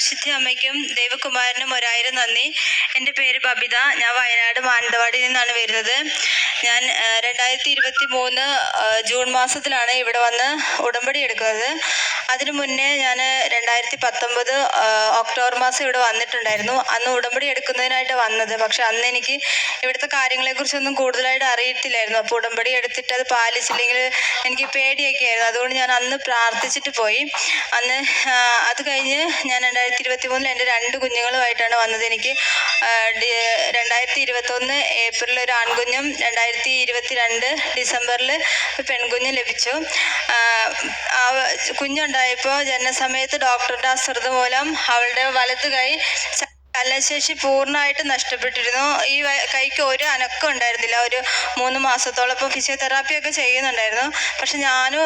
പരിശുദ്ധ അമ്മയ്ക്കും ദൈവകുമാരനും 1000 നന്ദി. എൻ്റെ പേര് ബബിത. ഞാൻ വയനാട് മാനന്തവാടിയിൽ നിന്നാണ് വരുന്നത്. ഞാൻ 2023 ജൂൺ മാസത്തിലാണ് ഇവിടെ വന്ന് ഉടമ്പടി എടുക്കുന്നത്. അതിനു മുന്നേ ഞാൻ 2019 ഒക്ടോബർ മാസം ഇവിടെ വന്നിട്ടുണ്ടായിരുന്നു. അന്ന് ഉടമ്പടി എടുക്കുന്നതിനായിട്ട് വന്നത്. പക്ഷെ അന്ന് എനിക്ക് ഇവിടുത്തെ കാര്യങ്ങളെക്കുറിച്ചൊന്നും കൂടുതലായിട്ട് അറിയത്തില്ലായിരുന്നു. അപ്പോൾ ഉടമ്പടി എടുത്തിട്ട് അത് പാലിച്ചില്ലെങ്കിൽ എനിക്ക് പേടിയൊക്കെ ആയിരുന്നു. അതുകൊണ്ട് ഞാൻ അന്ന് പ്രാർത്ഥിച്ചിട്ട് പോയി. അന്ന് അത് കഴിഞ്ഞ് ഞാൻ 2023 എൻ്റെ 2 കുഞ്ഞുങ്ങളുമായിട്ടാണ് വന്നത്. എനിക്ക് 2021 ഏപ്രിലിൽ ഒരു ആൺകുഞ്ഞും 2022 ഡിസംബറിൽ ഒരു പെൺകുഞ്ഞും ലഭിച്ചു. കുഞ്ഞുണ്ടായപ്പോൾ ജനനസമയത്ത് ഡോക്ടറുടെ അശ്രദ്ധ മൂലം അവളുടെ വലതു കൈ ചലനശേഷി പൂർണ്ണമായിട്ട് നഷ്ടപ്പെട്ടിരുന്നു. ഈ കൈക്ക് ഒരു അനക്കം ഉണ്ടായിരുന്നില്ല. ഒരു 3 മാസത്തോളം. ഇപ്പോൾ ഫിസിയോതെറാപ്പിയൊക്കെ ചെയ്യുന്നുണ്ടായിരുന്നു. പക്ഷെ ഞാനും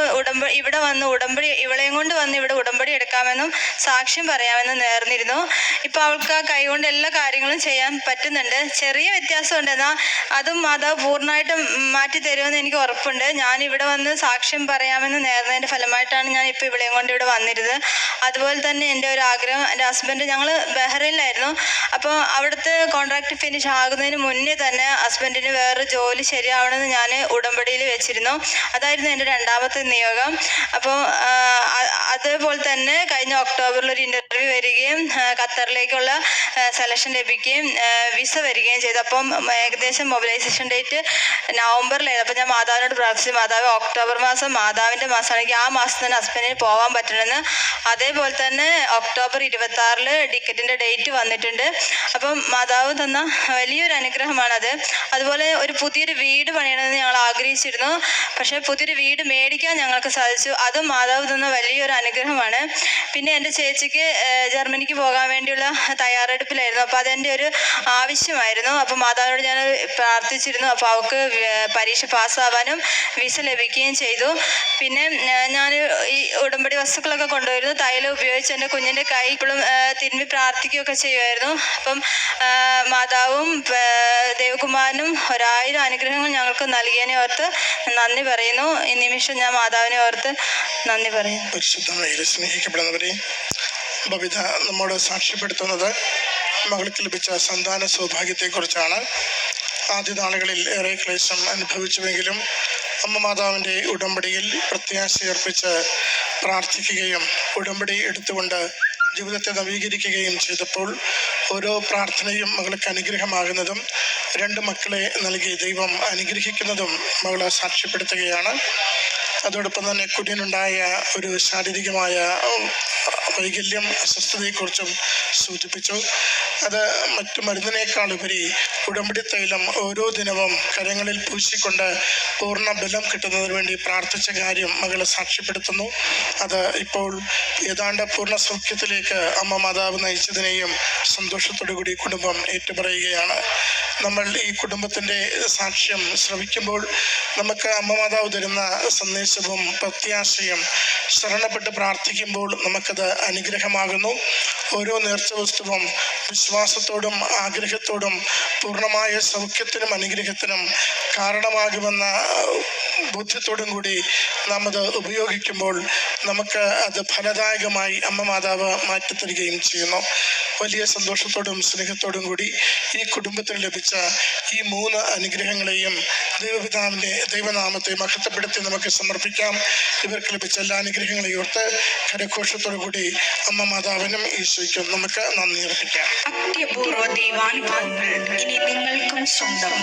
ഇവിടെ വന്ന് ഉടമ്പടി ഇവളെയും കൊണ്ട് വന്ന് ഇവിടെ ഉടമ്പടി എടുക്കാമെന്നും സാക്ഷ്യം പറയാമെന്നും നേർന്നിരുന്നു. ഇപ്പോൾ അവൾക്ക് ആ കൈ കൊണ്ട് എല്ലാ കാര്യങ്ങളും ചെയ്യാൻ പറ്റുന്നുണ്ട്. ചെറിയ വ്യത്യാസമുണ്ട്, എന്നാൽ അതും മാതാവ് പൂർണ്ണമായിട്ടും മാറ്റി തരുമെന്ന് എനിക്ക് ഉറപ്പുണ്ട്. ഞാൻ ഇവിടെ വന്ന് സാക്ഷ്യം പറയാമെന്ന് നേർന്നതിൻ്റെ ഫലമായിട്ടാണ് ഞാൻ ഇപ്പോൾ ഇവളെയും കൊണ്ട് ഇവിടെ വന്നിരുന്നത്. അതുപോലെ തന്നെ എൻ്റെ ഒരു ആഗ്രഹം, എൻ്റെ ഹസ്ബൻഡ്, ഞങ്ങൾ ബഹ്റൈനിലായിരുന്നു. അപ്പോൾ അവിടുത്തെ കോൺട്രാക്ട് ഫിനിഷ് ആകുന്നതിന് മുന്നേ തന്നെ ഹസ്ബൻഡിന് വേറെ ജോലി ശരിയാവണമെന്ന് ഞാൻ ഉടമ്പടിയിൽ വെച്ചിരുന്നു. അതായിരുന്നു എൻ്റെ 2ാമത്തെ നിയോഗം. അപ്പോൾ അതേപോലെ തന്നെ കഴിഞ്ഞ ഒക്ടോബറിൽ ഒരു ഇൻ്റർവ്യൂ വരികയും ഖത്തറിലേക്കുള്ള സെലക്ഷൻ ലഭിക്കുകയും വിസ വരികയും ചെയ്തു. അപ്പം ഏകദേശം മൊബിലൈസേഷൻ ഡേറ്റ് നവംബറിലായിരുന്നു. അപ്പോൾ ഞാൻ മാതാവിനോട് പ്രാർത്ഥിച്ചു, മാതാവ് ഒക്ടോബർ മാസം മാതാവിൻ്റെ മാസമാണെങ്കിൽ ആ മാസം തന്നെ ഹസ്ബൻഡിന് പോകാൻ പറ്റണമെന്ന്. അതേപോലെ തന്നെ ഒക്ടോബർ 26 ടിക്കറ്റിൻ്റെ ഡേറ്റ് വന്നിട്ടുണ്ട്. അപ്പം മാതാവ് തന്ന വലിയൊരു അനുഗ്രഹമാണത്. അതുപോലെ ഒരു പുതിയൊരു വീട് പണിയണമെന്ന് ഞങ്ങൾ ആഗ്രഹിച്ചിരുന്നു. പക്ഷേ പുതിയൊരു വീട് മേടിക്കാൻ ഞങ്ങൾക്ക് സാധിച്ചു. അതും മാതാവ് തന്ന വലിയൊരു അനുഗ്രഹമാണ്. പിന്നെ എൻ്റെ ചേച്ചിക്ക് ജർമ്മനിക്ക് പോകാൻ വേണ്ടിയുള്ള തയ്യാറെടുപ്പിലായിരുന്നു. അപ്പോൾ അതെൻ്റെ ഒരു ആവശ്യമായിരുന്നു. അപ്പോൾ മാതാവിനോട് ഞാൻ പ്രാർത്ഥിച്ചിരുന്നു. അപ്പോൾ അവൾക്ക് പരീക്ഷ പാസ്സാവാനും വിസ ലഭിക്കുകയും ചെയ്തു. പിന്നെ ഞാൻ ഈ ഉടമ്പടി വസ്തുക്കളൊക്കെ കൊണ്ടുവരുന്നു. തൈലം ഉപയോഗിച്ച് എൻ്റെ കുഞ്ഞിൻ്റെ കൈ ഇപ്പോഴും തിരുമ്മി പ്രാർത്ഥിക്കുകയൊക്കെ ചെയ്യുമായിരുന്നു. അപ്പം മാതാവും ദൈവകുമാരനും 1000 അനുഗ്രഹങ്ങൾ ഞങ്ങൾക്ക് നൽകിയതിനെ ഓർത്ത് നന്ദി പറയുന്നു. ഈ നിമിഷം ഞാൻ മാതാവിനെ ഓർത്ത് നന്ദി പറയുന്നു. പരിശുദ്ധമായി സ്നേഹിക്കപ്പെടുന്നവരെ, ബബിത നമ്മോട് സാക്ഷ്യപ്പെടുത്തുന്നത് മകൾക്ക് ലഭിച്ച സന്താന സൗഭാഗ്യത്തെക്കുറിച്ചാണ്. ആദ്യ നാളുകളിൽ ഏറെ ക്ലേശം അനുഭവിച്ചുവെങ്കിലും അമ്മ മാതാവിൻ്റെ ഉടമ്പടിയിൽ പ്രത്യാശയർപ്പിച്ച് പ്രാർത്ഥിക്കുകയും ഉടമ്പടി എടുത്തുകൊണ്ട് ജീവിതത്തെ നവീകരിക്കുകയും ചെയ്തപ്പോൾ ഓരോ പ്രാർത്ഥനയും മകൾക്ക് അനുഗ്രഹമാകുന്നതും 2 മക്കളെ നൽകി ദൈവം അനുഗ്രഹിക്കുന്നതും മകളെ സാക്ഷ്യപ്പെടുത്തുകയാണ്. അതോടൊപ്പം തന്നെ കുഞ്ഞിനുണ്ടായ ഒരു ശാരീരികമായ വൈകല്യം, അസ്വസ്ഥതയെക്കുറിച്ചും സൂചിപ്പിച്ചു. അത് മറ്റു മരുന്നിനേക്കാൾ ഉപരി ഉടമ്പടി തൈലം ഓരോ ദിനവും കരങ്ങളിൽ പൂശിക്കൊണ്ട് പൂർണ്ണ ബലം കിട്ടുന്നതിന് വേണ്ടി പ്രാർത്ഥിച്ച കാര്യം മകൾ സാക്ഷ്യപ്പെടുത്തുന്നു. അത് ഇപ്പോൾ ഏതാണ്ട് പൂർണ്ണ സൗഖ്യത്തിലേക്ക് അമ്മ മാതാവ് നയിച്ചതിനെയും സന്തോഷത്തോടുകൂടി കുടുംബം ഏറ്റുപറയുകയാണ്. നമ്മൾ ഈ കുടുംബത്തിൻ്റെ സാക്ഷ്യം ശ്രവിക്കുമ്പോൾ നമുക്ക് അമ്മ മാതാവ് തരുന്ന സന്ദേശവും പ്രത്യാശയും ശരണപ്പെട്ട് പ്രാർത്ഥിക്കുമ്പോൾ നമുക്കത് അനുഗ്രഹമാകുന്നു. ഓരോ നേർച്ച വസ്തുവും വിശ്വാസത്തോടും ആഗ്രഹത്തോടും പൂർണ്ണമായ സൗഖ്യത്തിനും അനുഗ്രഹത്തിനും കാരണമാകുമെന്ന ബോധ്യത്തോടും കൂടി നാം അത് ഉപയോഗിക്കുമ്പോൾ നമുക്ക് അത് ഫലദായകമായി അമ്മ മാതാവ് മാറ്റിത്തരികയും ചെയ്യുന്നു. വലിയ സന്തോഷത്തോടും സ്നേഹത്തോടും കൂടി ഈ കുടുംബത്തിന് ലഭിച്ച ഈ 3 അനുഗ്രഹങ്ങളെയും ദൈവപിതാവിൻ്റെ ദൈവനാമത്തെ മഹത്വപ്പെടുത്തി നമുക്ക് സമർപ്പിക്കാം. ഇവർക്ക് ലഭിച്ച എല്ലാ അനുഗ്രഹങ്ങളെയും ഓർത്ത് കരഘോഷത്തോടു കൂടി അമ്മ മാതാവിനും ഈശോയ്ക്കും നമുക്ക് നന്ദി അർപ്പിക്കാം. അത്യപൂർവ ദൈവാനുഭവങ്ങൾ ഇനി നിങ്ങൾക്കും സ്വന്തം.